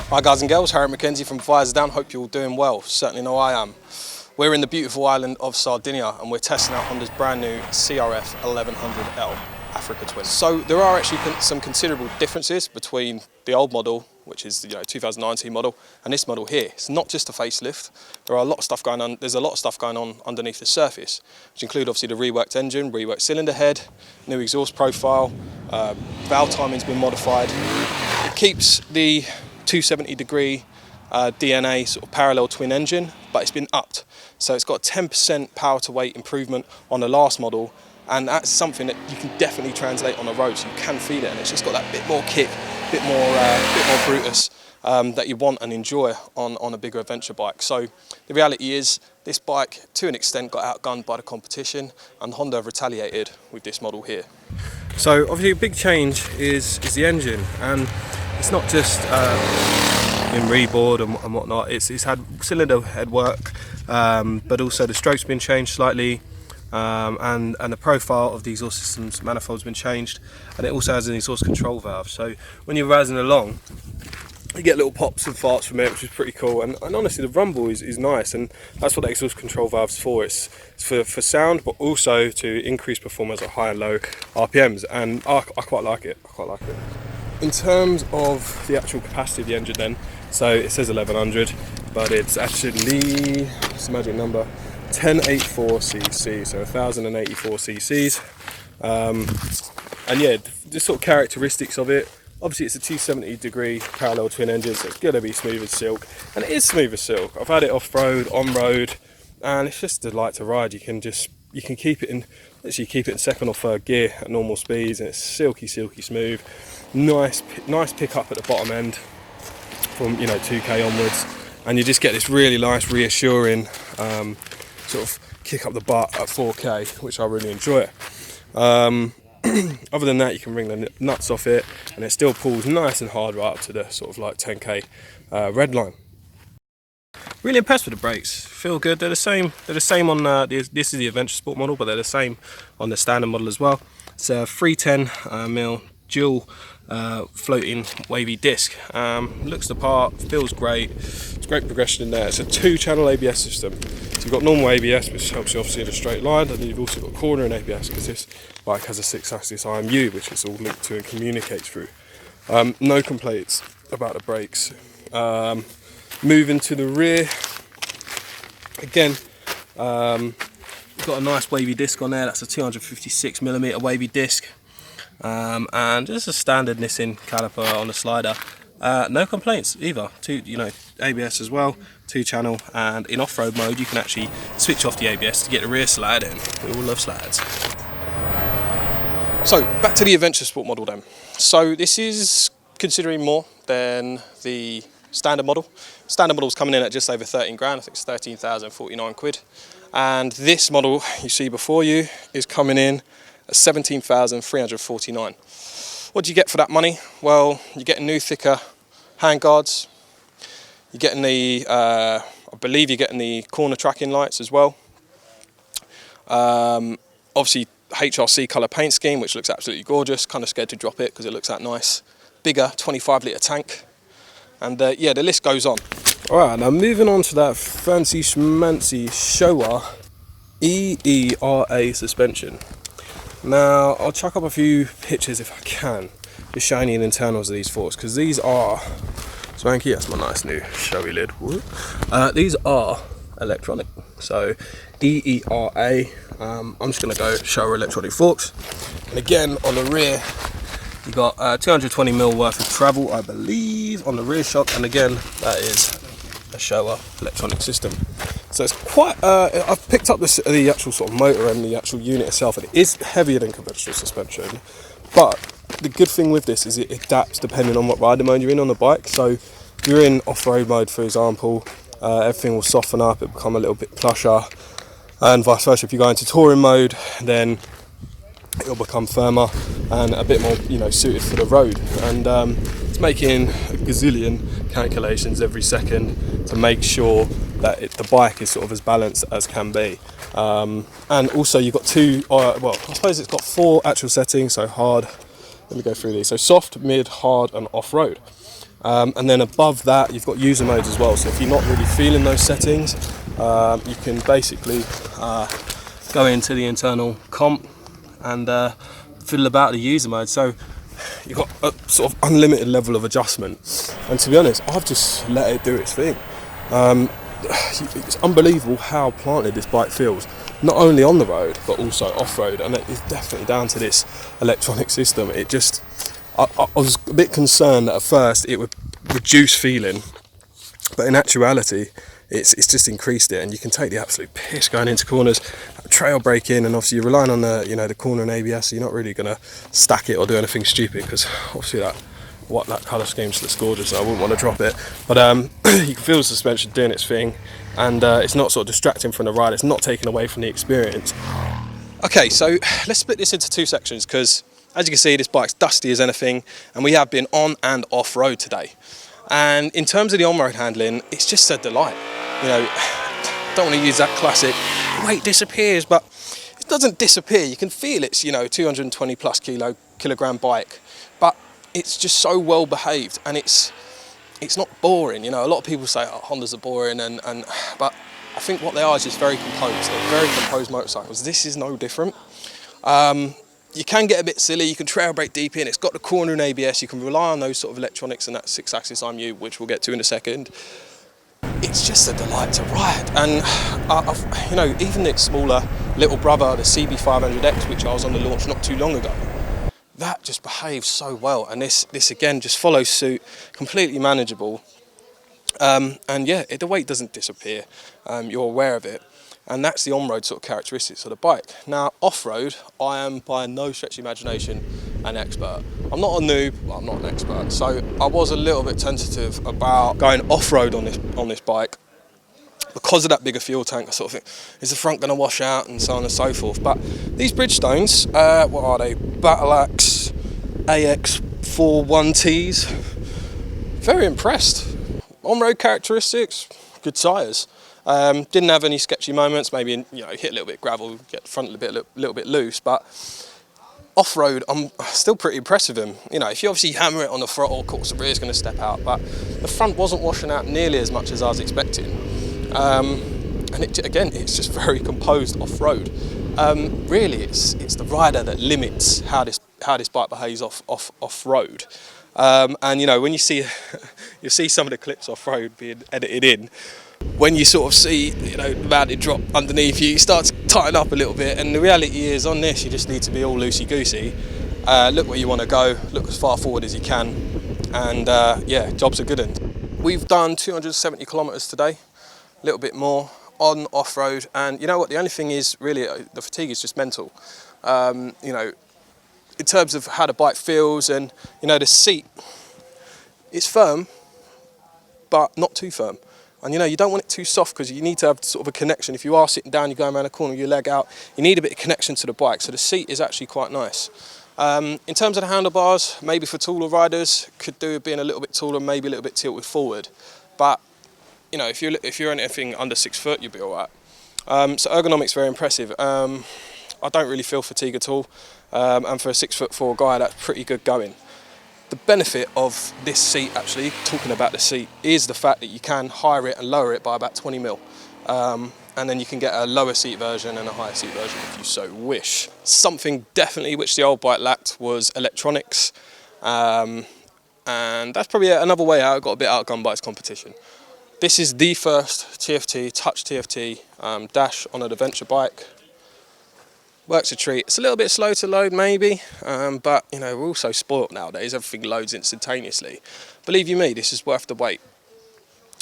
Hi guys and girls, Harry McKenzie from Visordown. Hope you're all doing well. Certainly know I am. We're in the beautiful island of Sardinia and we're testing out Honda's brand new CRF1100L Africa Twin. So there are actually some considerable differences between the old model, which is the 2019 model, and this model here. It's not just a facelift. There are a lot of stuff going on. There's a lot of stuff going on underneath the surface, which include obviously the reworked engine, reworked cylinder head, new exhaust profile, valve timing's been modified. It keeps the 270-degree DNA sort of parallel twin engine, but it's been upped. So it's got a 10% power to weight improvement on the last model, and that's something that you can definitely translate on the road, so you can feel it, and it's just got that bit more kick, bit more brutus that you want and enjoy on a bigger adventure bike. So the reality is this bike, to an extent, got outgunned by the competition, and Honda have retaliated with this model here. So obviously a big change is the engine, and it's not just been rebored and whatnot. It's had cylinder head work, but also the stroke's been changed slightly, and the profile of the exhaust system's manifold's been changed, and it also has an exhaust control valve. So when you're razzing along, you get little pops and farts from it, which is pretty cool. And honestly, the rumble is nice, and that's what the exhaust control valve's for. It's for sound, but also to increase performance at high and low RPMs. And I quite like it. In terms of the actual capacity of the engine then, so it says 1100, but it's actually, what's the magic number? 1084cc, so 1084 cc's. And yeah, the sort of characteristics of it, obviously it's a 270-degree parallel twin engine, so it's going to be smooth as silk, and it is smooth as silk. I've had it off-road, on-road, and it's just a delight to ride. You can keep it in, literally keep it in second or third gear at normal speeds, and it's silky smooth. Nice pick up at the bottom end from 2k onwards, and you just get this really nice reassuring sort of kick up the butt at 4k, which I really enjoy. Other than that, you can wring the nuts off it, and it still pulls nice and hard right up to the sort of like 10k red line. Really impressed with the brakes. Feel good. They're the same. They're the same on this is the Adventure Sport model, but they're the same on the standard model as well. It's a 310mm dual floating wavy disc. Looks the part, feels great. It's great progression in there. It's a 2-channel ABS system. So you've got normal ABS, which helps you obviously in a straight line, and then you've also got cornering ABS, because this bike has a 6-axis IMU, which it's all linked to and communicates through. No complaints about the brakes. Moving to the rear, again, got a nice wavy disc on there. That's a 256mm wavy disc. And just a standard Nissan caliper on the slider. No complaints either. ABS as well, 2-channel, and in off-road mode you can actually switch off the ABS to get the rear slide in. We all love slides. So back to the Adventure Sport model then. So this is considering more than the standard model. Standard model's coming in at just over 13 grand. I think it's 13,049 quid. And this model you see before you is coming in at 17,349. What do you get for that money? Well, you're getting new thicker handguards. You're getting the, I believe you're getting the corner tracking lights as well. Obviously HRC colour paint scheme, which looks absolutely gorgeous. Kind of scared to drop it because it looks that nice. Bigger 25-litre tank. And yeah, the list goes on. Alright, now moving on to that fancy schmancy Showa EERA suspension. Now, I'll chuck up a few pictures if I can, just showing you the internals of these forks, because these are swanky. That's my nice new showy lid. These are electronic, so EERA. I'm just going to go show electronic forks. And again, on the rear, you got 220mm worth of travel, I believe, on the rear shock, and again, that is a Showa electronic system. So it's quite, I've picked up the actual sort of motor and the actual unit itself, and it is heavier than conventional suspension, but the good thing with this is it adapts depending on what rider mode you're in on the bike. So if you're in off-road mode, for example, everything will soften up, it'll become a little bit plusher, and vice versa. If you go into touring mode, then it'll become firmer and a bit more, suited for the road. And it's making a gazillion calculations every second to make sure that the bike is sort of as balanced as can be. And also you've got I suppose it's got 4 actual settings, so hard. Let me go through these. So soft, mid, hard, and off-road. And then above that you've got user modes as well, so if you're not really feeling those settings, you can basically go into the internal comp and fiddle about the user mode. So you've got a sort of unlimited level of adjustment, and to be honest, I've just let it do its thing. It's unbelievable how planted this bike feels, not only on the road but also off-road, and it is definitely down to this electronic system. It just, I was a bit concerned that at first it would reduce feeling, but in actuality it's just increased it, and you can take the absolute piss going into corners, trail braking, and obviously you're relying on the, you know, the corner and ABS, so you're not really going to stack it or do anything stupid, because obviously that colour scheme looks gorgeous, so I wouldn't want to drop it. But you can feel the suspension doing its thing, and it's not sort of distracting from the ride, it's not taking away from the experience. Okay, so let's split this into two sections, because as you can see this bike's dusty as anything, and we have been on and off road today. And in terms of the on-road handling, it's just a delight. You know, don't want to use that classic weight disappears, but it doesn't disappear. You can feel it's, you know, 220 plus kilogram bike, but it's just so well behaved, and it's not boring. You know, a lot of people say, oh, Hondas are boring, but I think what they are is just very composed. They're very composed motorcycles. This is no different. You can get a bit silly, you can trail brake deep in, it's got the corner and ABS, you can rely on those sort of electronics and that 6-axis IMU, which we'll get to in a second. It's just a delight to ride, and you know, even its smaller little brother, the CB500X, which I was on the launch not too long ago, that just behaves so well, and this again just follows suit, completely manageable, and yeah, the weight doesn't disappear, you're aware of it. And that's the on-road sort of characteristics of the bike. Now, off-road, I am by no stretch of imagination an expert. I'm not a noob, well, I'm not an expert, so I was a little bit tentative about going off-road on this bike because of that bigger fuel tank. I sort of think, is the front going to wash out, and so on and so forth. But these Bridgestones, what are they? Battle Axe AX41Ts. Very impressed. On-road characteristics, good tyres. Didn't have any sketchy moments, maybe, you know, hit a little bit of gravel, get the front a little bit loose, but off-road, I'm still pretty impressed with him. You know, if you obviously hammer it on the throttle, of course the rear's going to step out, but the front wasn't washing out nearly as much as I was expecting. And again, it's just very composed off-road. Really, it's the rider that limits how this bike behaves off-road. And you know, when you see some of the clips off-road being edited in, when you sort of see, you know, the mounted drop underneath you, you start to tighten up a little bit, and the reality is on this you just need to be all loosey-goosey, look where you want to go, look as far forward as you can, and yeah, job's a good one. We've done 270 kilometres today, a little bit more on off-road, and you know what, the only thing is really the fatigue is just mental. You know, in terms of how the bike feels, and you know, the seat, it's firm but not too firm. And you know, you don't want it too soft, because you need to have sort of a connection. If you are sitting down, you're going around a corner with your leg out, you need a bit of connection to the bike. So the seat is actually quite nice. In terms of the handlebars, maybe for taller riders, could do with being a little bit taller, maybe a little bit tilted forward. But you know, if you're anything under 6 foot, you'll be all right. So ergonomics very impressive. I don't really feel fatigue at all, and for a 6'4" guy, that's pretty good going. The benefit of this seat, actually, talking about the seat, is the fact that you can higher it and lower it by about 20 mil. And then you can get a lower seat version and a higher seat version if you so wish. Something definitely which the old bike lacked was electronics. And that's probably another way out. I got a bit outgunned by its competition. This is the first TFT, touch TFT dash on an adventure bike. Works a treat. It's a little bit slow to load maybe, but you know, we're all so spoilt nowadays, everything loads instantaneously. Believe you me, this is worth the wait.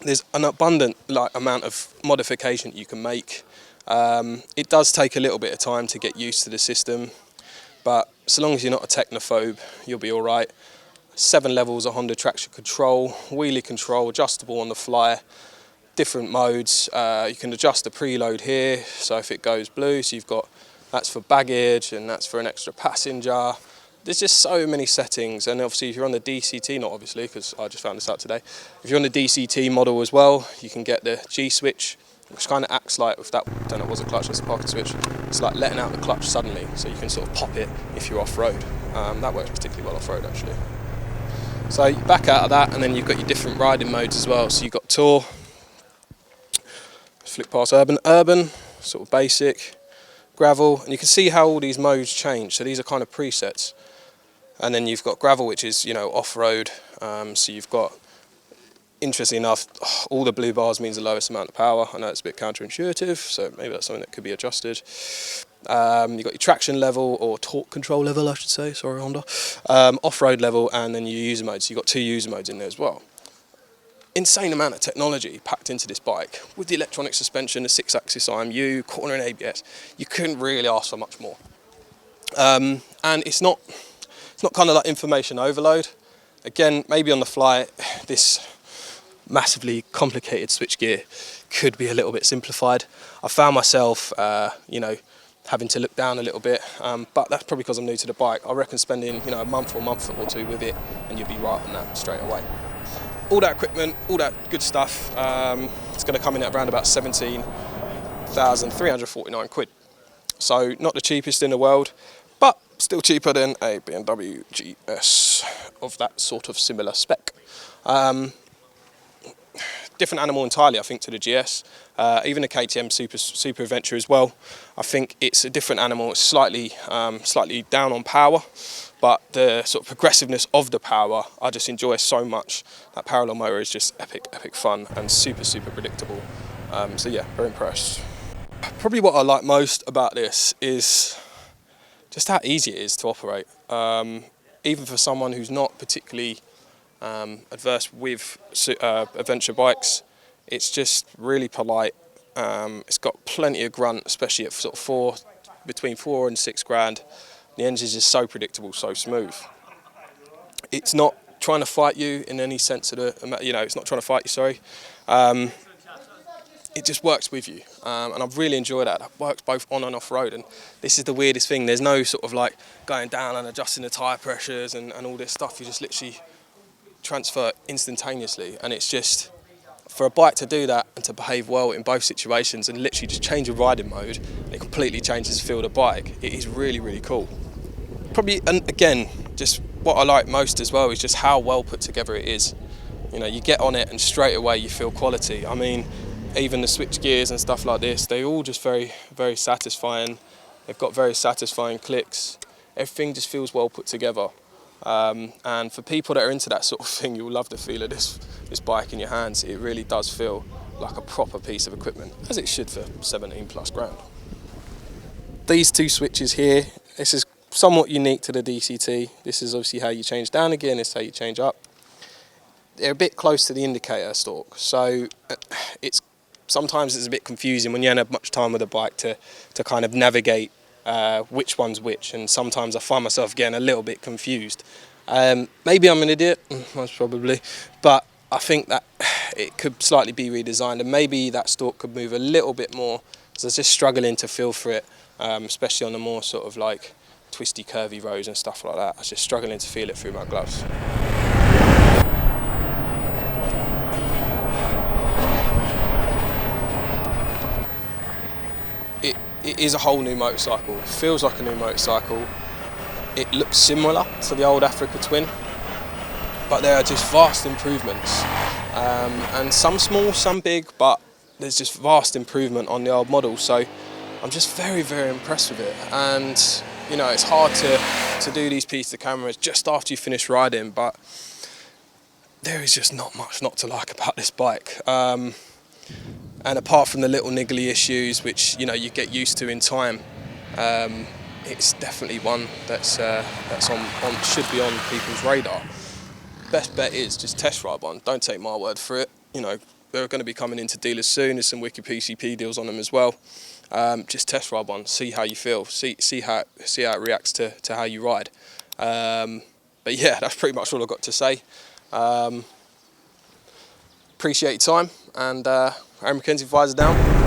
There's an abundant amount of modification you can make. It does take a little bit of time to get used to the system, but so long as you're not a technophobe, you'll be all right. 7 levels of Honda traction control, wheelie control, adjustable on the fly, different modes. You can adjust the preload here, so if it goes blue, so you've got, that's for baggage and that's for an extra passenger. There's just so many settings, and obviously if you're on the DCT, not obviously because I just found this out today, if you're on the DCT model as well, you can get the G switch, which kind of acts like, with that, I don't know, it was a clutch, it's a parking switch, it's like letting out the clutch suddenly, so you can sort of pop it if you're off-road. That works particularly well off-road actually. So you back out of that, and then you've got your different riding modes as well. So you've got Tour, flick past Urban, sort of basic, Gravel, and you can see how all these modes change. So these are kind of presets. And then you've got Gravel, which is, you know, off-road. So you've got, interestingly enough, all the blue bars means the lowest amount of power. I know it's a bit counterintuitive, so maybe that's something that could be adjusted. You've got your traction level, or torque control level, I should say, sorry Honda. Off-road level, and then your user modes. So you've got 2 user modes in there as well. Insane amount of technology packed into this bike. With the electronic suspension, the 6-axis IMU, corner and ABS, you couldn't really ask for much more. And it's not kind of like information overload. Again, maybe on the fly, this massively complicated switchgear could be a little bit simplified. I found myself, you know, having to look down a little bit, but that's probably because I'm new to the bike. I reckon spending, you know, a month or 2 with it, and you'll be right on that straight away. All that equipment, all that good stuff, it's going to come in at around about 17,349 quid. So not the cheapest in the world, but still cheaper than a BMW GS of that sort of similar spec. Different animal entirely, I think, to the GS. Even the KTM Super Adventure as well. I think it's a different animal. It's slightly down on power, but the sort of progressiveness of the power, I just enjoy so much. That parallel motor is just epic fun and super predictable. So yeah, very impressed. Probably what I like most about this is just how easy it is to operate. Even for someone who's not particularly adverse with adventure bikes, it's just really polite. It's got plenty of grunt, especially at sort of between 4 and 6 grand. The engine is just so predictable, so smooth. It's not trying to fight you in any sense of the, you know, it's not trying to fight you, sorry. It just works with you, and I've really enjoyed that. It works both on and off road, and this is the weirdest thing. There's no sort of like going down and adjusting the tyre pressures and all this stuff. You just literally transfer instantaneously, and it's just, for a bike to do that and to behave well in both situations and literally just change your riding mode, it completely changes the feel of the bike. It is really cool. Probably, and again, just what I like most as well is just how well put together it is. You know, you get on it and straight away you feel quality. I mean, even the switch gears and stuff like this, they're all just very satisfying. They've got very satisfying clicks. Everything just feels well put together. And for people that are into that sort of thing, you'll love the feel of this bike in your hands. It really does feel like a proper piece of equipment, as it should for 17+ grand. These 2 switches here, this is somewhat unique to the DCT. This is obviously how you change down again, this is how you change up. They're a bit close to the indicator stalk, so sometimes it's a bit confusing when you don't have much time with a bike to kind of navigate which one's which, and sometimes I find myself getting a little bit confused. Maybe I'm an idiot, most probably, but I think that it could slightly be redesigned, and maybe that stalk could move a little bit more, because I was just struggling to feel for it, especially on the more sort of like twisty, curvy roads and stuff like that. I was just struggling to feel it through my gloves. It is a whole new motorcycle. It feels like a new motorcycle. It looks similar to the old Africa Twin, but there are just vast improvements. And some small, some big, but there's just vast improvement on the old model. So I'm just very impressed with it. And you know, it's hard to do these pieces of cameras just after you finish riding, but there is just not much not to like about this bike. And apart from the little niggly issues, which you know you get used to in time, it's definitely one that's should be on people's radar. Best bet is just test ride one. Don't take my word for it. You know, they're going to be coming into dealers soon. There's some wicked PCP deals on them as well. Just test ride one. See how you feel. See how it reacts to how you ride. But yeah, that's pretty much all I've got to say. Appreciate your time, and I'm McKenzie from Visordown.